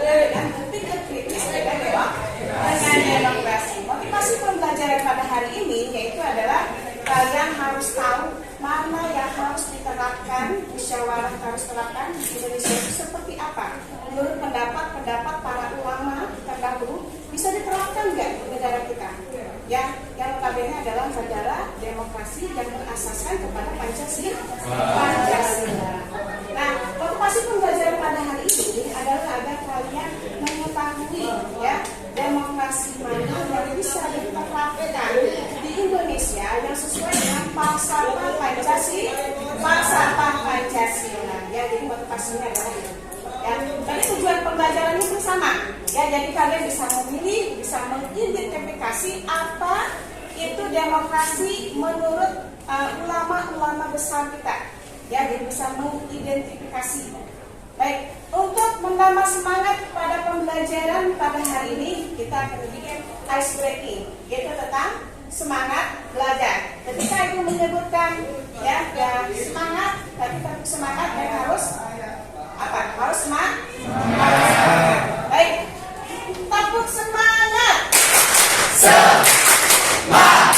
dengan berpikir kritis dengan demokrasi. Motivasi pembelajaran pada hari ini yaitu adalah kalian harus tahu mana yang harus diterapkan, musyawarah harus terapkan di Indonesia itu seperti apa. Menurut pendapat para ulama terdahulu bisa diterapkan nggak di negara kita? Yang notabene adalah negara demokrasi yang berasaskan kepada Pancasila. Nah, motivasi pembelajaran pada hari ini adalah agar kalian mengetahui ya demokrasi mana yang bisa diterapkan di Indonesia yang sesuai dengan falsafah Pancasila. Ya, jadi motivasinya adalah itu. Ya, jadi tujuan pembelajaran ini bersama. Ya, jadi kalian bisa memilih, bisa mengidentifikasi apa itu demokrasi menurut ulama-ulama besar kita. Ya, jadi bisa mengidentifikasi. Baik, untuk menambah semangat pada pembelajaran pada hari ini, kita akan bikin ice breaking, yaitu tentang semangat belajar. Ketika itu menyebutkan ya semangat, ketika semangat dan harus apa? Harus semangat. Baik, tepuk semangat. Semangat.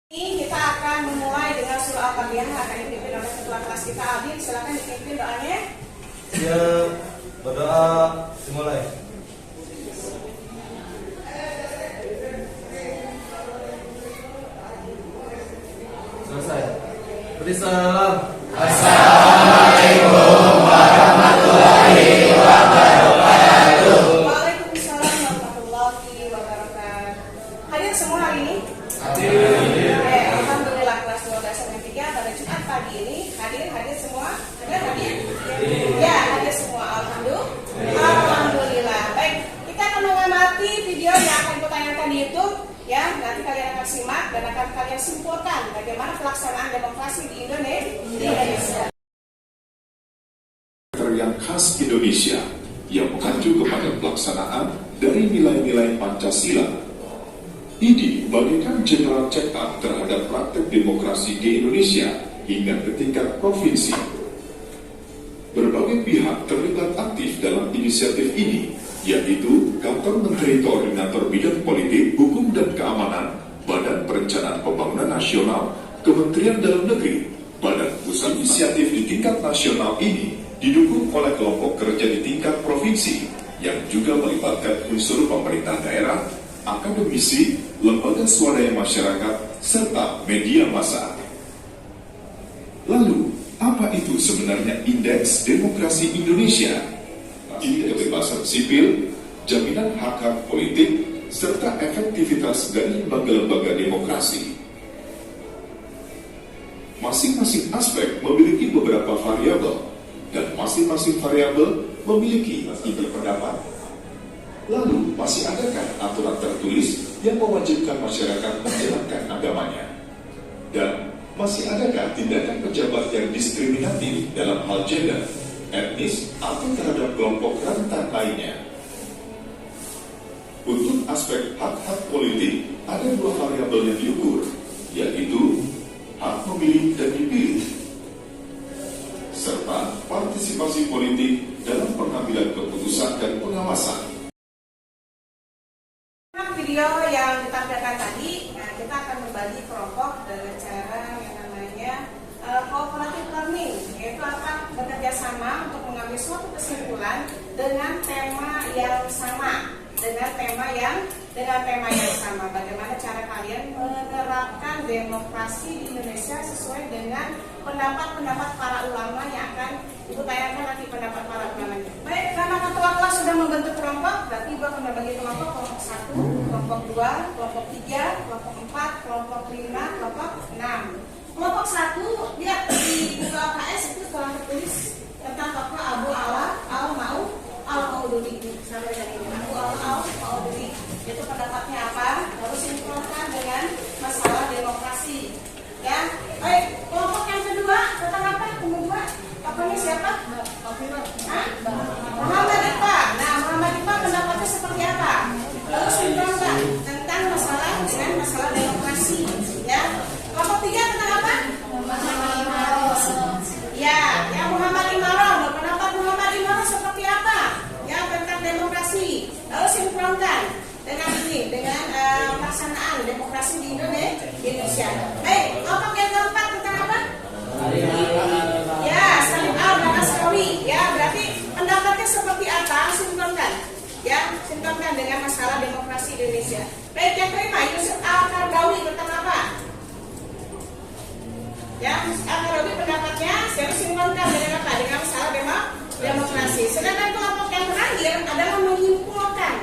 Ini kita akan memulai dengan surah Al-Fatihah, akan dipimpin oleh ketua kelas kita Adil. Silakan dipimpin doanya. Ya, berdoa dimulai. Selesai. Beri salam. Assalamualaikum warahmatullahi wabarakatuh. Waalaikumsalam warahmatullahi wabarakatuh. Hadir semua hari ini? Hadir. Alhamdulillah, kelas 12 pada Jumat pagi ini hadir semua? Hadir? Ya, hadir semua. Alhamdulillah. Baik, kita akan mengamati video yang akan kutanyakan di YouTube. Ya, nanti kalian akan simak dan akan kalian simpulkan bagaimana pelaksanaan demokrasi di Indonesia. Yang khas Indonesia yang mengacu kepada pelaksanaan dari nilai-nilai Pancasila. Ini bagaikan general check-up terhadap praktek demokrasi di Indonesia hingga ke tingkat provinsi. Berbagai pihak terlibat aktif dalam inisiatif ini, yaitu Kantor Menteri Koordinator Bidang Politik, Hukum dan Keamanan, Badan Perencanaan Pembangunan Nasional, Kementerian Dalam Negeri, Badan Pusat. Inisiatif di tingkat nasional ini didukung oleh kelompok kerja di tingkat provinsi yang juga melibatkan unsur pemerintah daerah, akademisi, lembaga swadaya masyarakat, serta media massa. Lalu, apa itu sebenarnya Indeks Demokrasi Indonesia? Ini kebebasan sipil, jaminan hak-hak politik, serta efektivitas dari lembaga-lembaga demokrasi. Masing-masing aspek memiliki beberapa variabel, dan masing-masing variabel memiliki inti pendapat. Lalu, masih adakah aturan tertulis yang mewajibkan masyarakat menjalankan agamanya? Dan masih adakah tindakan pejabat yang diskriminatif dalam hal gender, etnis, atau terhadap kelompok rentan lainnya? Untuk aspek hak-hak politik, ada dua variabel yang diukur, yaitu hak memilih dan dipilih, serta partisipasi politik dalam pengambilan keputusan dan pengawasan. Video yang ditampilkan tadi, kita akan membagi kelompok dengan cara yang namanya cooperative learning, yaitu akan bekerja sama untuk mengambil suatu kesimpulan dengan tema yang sama, bagaimana cara kalian menerapkan demokrasi di Indonesia sesuai dengan pendapat para ulama yang akan Ibu tanyakan nanti pendapat para ulamanya. Baik, karena ketua kelas sudah membentuk kelompok, berarti Ibu akan membagi kelompok 1, kelompok 2, kelompok 3, kelompok 4, kelompok 5, kelompok 6. Kelompok 1, lihat di buku LKS itu telah tertulis tentang tokoh Abu al-Maududi. Sampai dari ini, Abu al-Maududi. Itu pendapatnya apa? Harus sinkronkan dengan masalah demokrasi. Ya, baik. Kelompok yang kedua tentang apa? Kedua, tokohnya siapa? Muhammad Iqbal. Nah, Muhammad Iqbal pendapatnya seperti apa? Lalu sinkronkan tentang masalah dengan masalah demokrasi. Ya, kelompok 3 tentang apa? seperti apa? Sinkronkan, ya, sinkronkan dengan masalah demokrasi Indonesia. Baik, yang kelima, Yusuf Al-Qaradawi tentang apa? Ya, Al-Qaradawi pendapatnya harus sinkronkan dengan apa? Dengan masalah demokrasi. Sedangkan kelompok yang terakhir adalah menyimpulkan.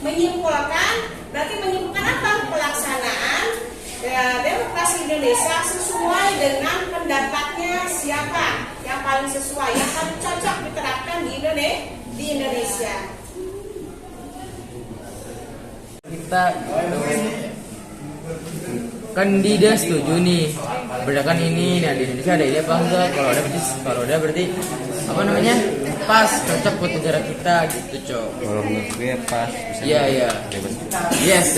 Menyimpulkan berarti menyimpulkan apa? Pelaksanaan demokrasi Indonesia sesuai dengan pendapatnya siapa yang paling sesuai, yang paling cocok diterapkan di Indonesia. Kita kan dia setuju nih, berdasarkan ini, nah di Indonesia ada ini apa enggak? Kalau ada berarti apa namanya, pas, cocok buat negara kita gitu, Cok. Kalau menurut gue pas. Iya. Yes.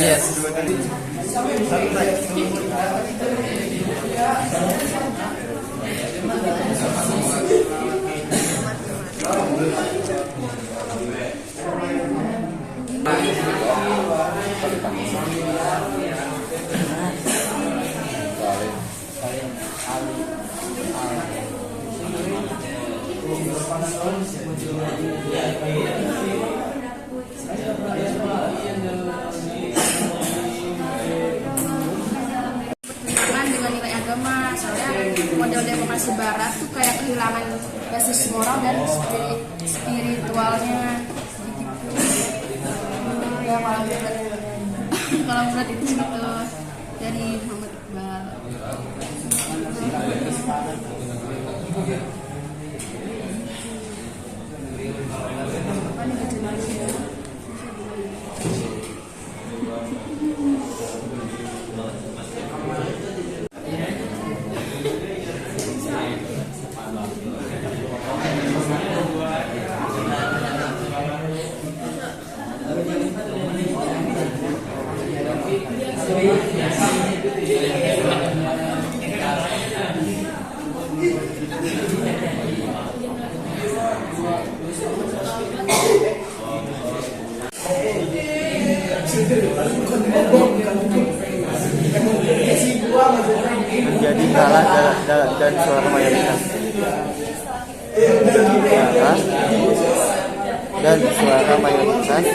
Dengan nilai agama, soalnya model demokrasi barat tuh kayak kehilangan basis moral dan spiritualnya gitu. Ya kalau menurut itu gitu dari Muhammad Iqbal. Menjadi kalah dan suara mayoritas. Kalah dan suara mayoritas.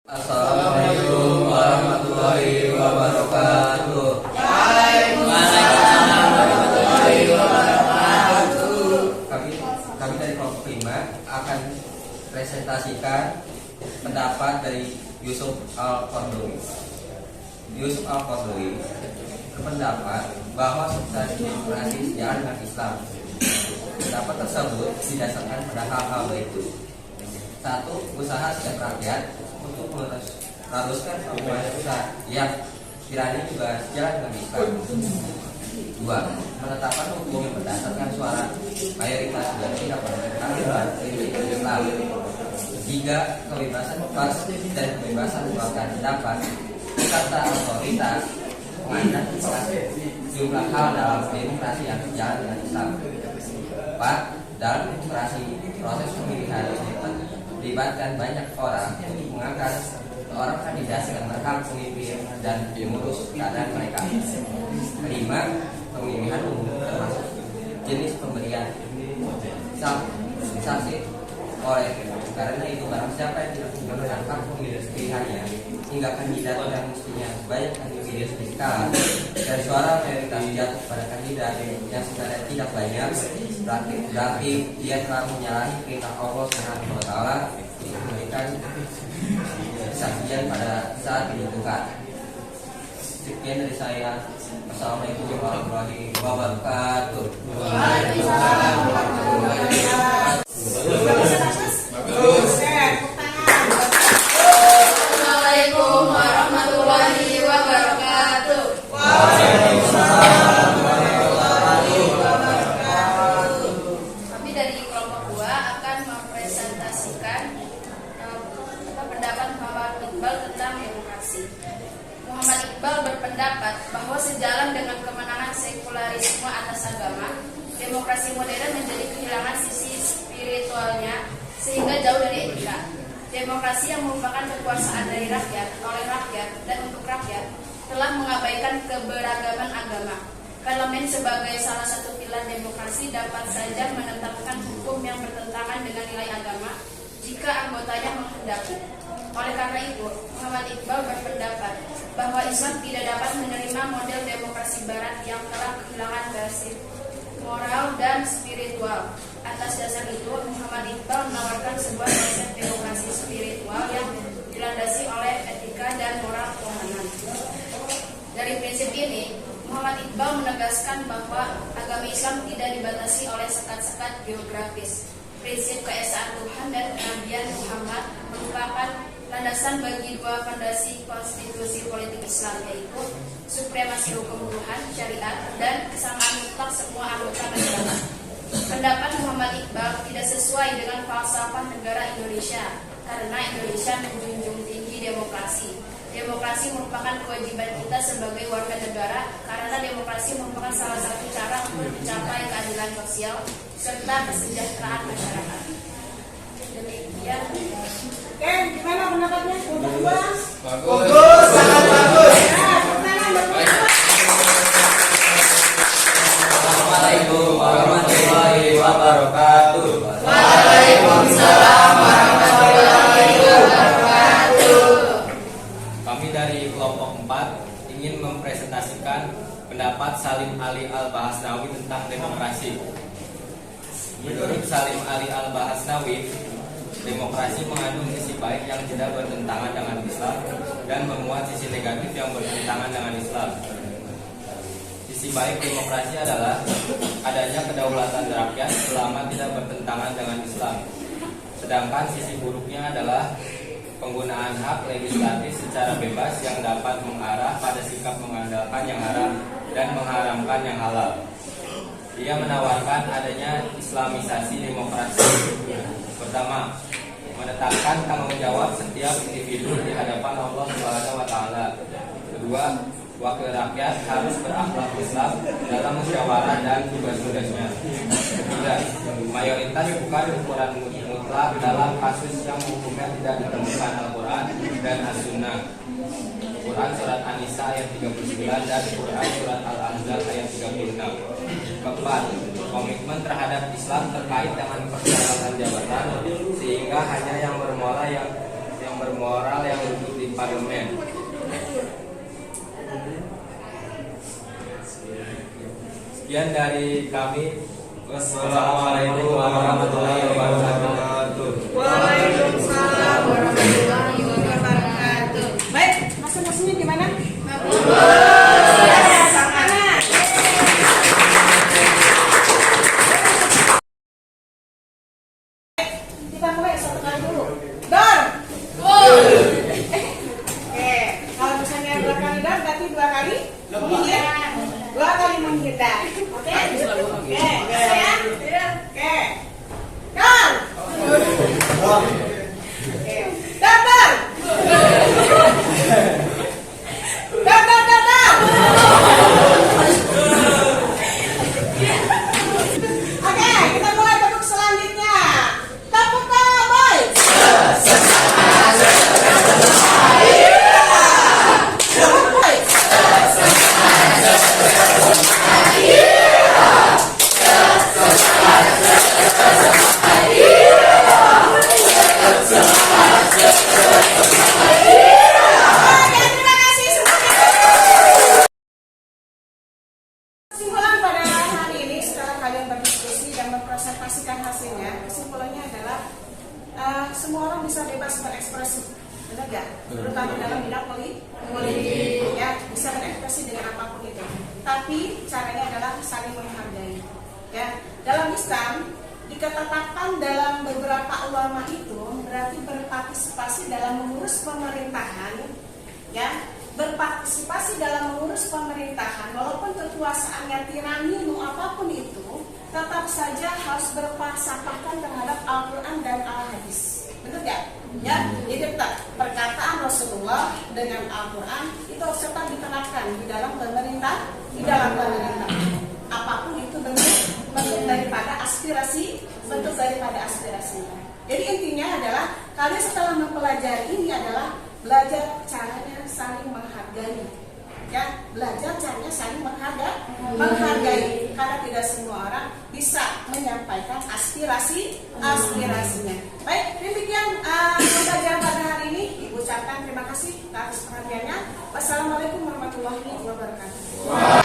Assalamualaikum warahmatullahi wabarakatuh. Kami dari kelompok 5 akan presentasikan pendapat dari Yusuf Al-Qaradawi. Yusuf Al-Qaradawi berpendapat bahwa substansi demokrasi sejalan dengan Islam. Pendapat tersebut didasarkan pada hal-hal berikut. 1. Usaha setiap rakyat untuk meneruskan pembangunan pusat yang kiranya juga sejalan dengan Islam. 2. Menetapkan hukum yang berdasarkan suara mayoritas dan tidak berdasarkan prinsip Islam. 3. Kebebasan pers dan kebebasan mengungkapkan pendapat serta otoritas mengatur jumlah hal dalam demokrasi yang sejalan dengan Islam. 4. Dalam demokrasi, proses pemilihan melibatkan banyak orang untuk mengangkat seorang kandidat yang berhak memimpin dan mengurus keadaan mereka. 5. Pemilihan umum termasuk jenis pemberian sanksi oleh karena itu barang siapa yang tidak menggunakan hak pemilih pilihannya hingga kandidat yang mestinya sebanyak individu fiskal dan suara mayoritas jatuh pada kandidat yang sebenarnya tidak banyak, berarti dia telah menyalahi perintah Allah Subhanahu wa Ta'ala untuk memberikan kesaksian pada saat dibutuhkan. Sekian dari saya. Assalamualaikum warahmatullahi wabarakatuh. Waalaikumsalam warahmatullahi wabarakatuh. Assalamualaikum warahmatullahi wabarakatuh. Kami dari kelompok 2 akan mempresentasikan pendapat Muhammad Iqbal tentang demokrasi. Muhammad Iqbal berpendapat bahwa sejalan dengan kemenangan sekularisme atas agama, demokrasi modern menjadi kehilangan sisi spiritualnya sehingga jauh dari etika. Demokrasi yang merupakan kekuasaan dari rakyat, oleh rakyat, dan untuk rakyat telah mengabaikan keberagaman agama. Parlemen sebagai salah satu pilar demokrasi dapat saja menetapkan hukum yang bertentangan dengan nilai agama jika anggotanya menghendaki. Oleh karena itu, Muhammad Iqbal berpendapat bahwa Islam tidak dapat menerima model demokrasi Barat yang telah kehilangan basis moral dan spiritual. Atas dasar itu, Muhammad Iqbal menawarkan sebuah konsep demokrasi spiritual yang dilandasi oleh etika dan moral ketuhanan. Dari prinsip ini, Muhammad Iqbal menegaskan bahwa agama Islam tidak dibatasi oleh sekat-sekat geografis. Prinsip keesaan Tuhan dan kenabian Muhammad merupakan landasan bagi dua fondasi konstitusi politik Islam, yaitu supremasi hukum Tuhan, syariat, dan kesamaan mutlak semua anggota negara. Pendapat Muhammad Iqbal tidak sesuai dengan falsafah negara Indonesia, karena Indonesia menjunjung tinggi demokrasi. Demokrasi merupakan kewajiban kita sebagai warga negara, karena demokrasi merupakan salah satu cara untuk mencapai keadilan sosial serta kesejahteraan masyarakat. Demikian. Oke, gimana pendapatnya? Untuk dua? Bagus, sangat bagus. Assalamualaikum warahmatullahi wabarakatuh. Waalaikumsalam warahmatullahi wabarakatuh. Kami dari kelompok 4 ingin mempresentasikan pendapat Salim Ali Al-Bahasnawi tentang demokrasi. Menurut Salim Ali Al-Bahasnawi, demokrasi mengandung sisi baik yang tidak bertentangan dengan Islam dan memuat sisi negatif yang bertentangan dengan Islam. Sisi baik demokrasi adalah adanya kedaulatan rakyat selama tidak bertentangan dengan Islam. Sedangkan sisi buruknya adalah penggunaan hak legislatif secara bebas yang dapat mengarah pada sikap mengandalkan yang haram dan mengharamkan yang halal. Ia menawarkan adanya islamisasi demokrasi. Pertama, menetapkan tanggung jawab setiap individu di hadapan Allah Subhanahu wa taala. Kedua, wakil rakyat harus berakhlak Islam dalam musyawarah dan tugas-tugasnya. Ketiga, mayoritas bukan ukuran mutlak dalam kasus yang hukumnya tidak ditemukan Al-Quran dan As-Sunnah. Quran surat An-Nisa ayat 39 dan Quran surat Al-Ahzab ayat 36. Keempat, komitmen terhadap Islam terkait dengan persyaratan jabatan sehingga hanya yang bermoral yang duduk di parlemen. Sekian dari kami. Wassalamualaikum warahmatullahi wabarakatuh. Waalaikumsalam warahmatullahi wabarakatuh. Baik, masing-masingnya gimana? Kita mulai satu kali dulu. Dor. Oke, kalau misalnya 2 kali dor, berarti 2 kali menghindar. 2 kali menghindar. Oke. Oke. Oke. Dor. Oke. Dor, dor. Dor, dor, dor, dor. Oke, kita mulai tepuk selanjutnya. Tepuk tangan, boy. Tepuk, boy. diketetapan dalam beberapa ulama itu berarti berpartisipasi dalam mengurus pemerintahan, ya, berpartisipasi dalam mengurus pemerintahan walaupun kekuasaannya tirani apapun itu, tetap saja harus berpasrahkan terhadap Al-Quran dan Al-Hadis. Betul gak? Ya, jadi tetap perkataan Rasulullah dengan Al-Quran itu harus tetap diterapkan di dalam pemerintah, apapun itu bentuk daripada aspirasi, Jadi intinya adalah kalian setelah mempelajari ini adalah belajar caranya saling menghargai, ya, belajar caranya saling menghargai, karena tidak semua orang bisa menyampaikan aspirasinya. Baik, demikian pembelajaran pada hari ini. Ibu ucapkan terima kasih atas perhatiannya. Wassalamualaikum warahmatullahi wabarakatuh.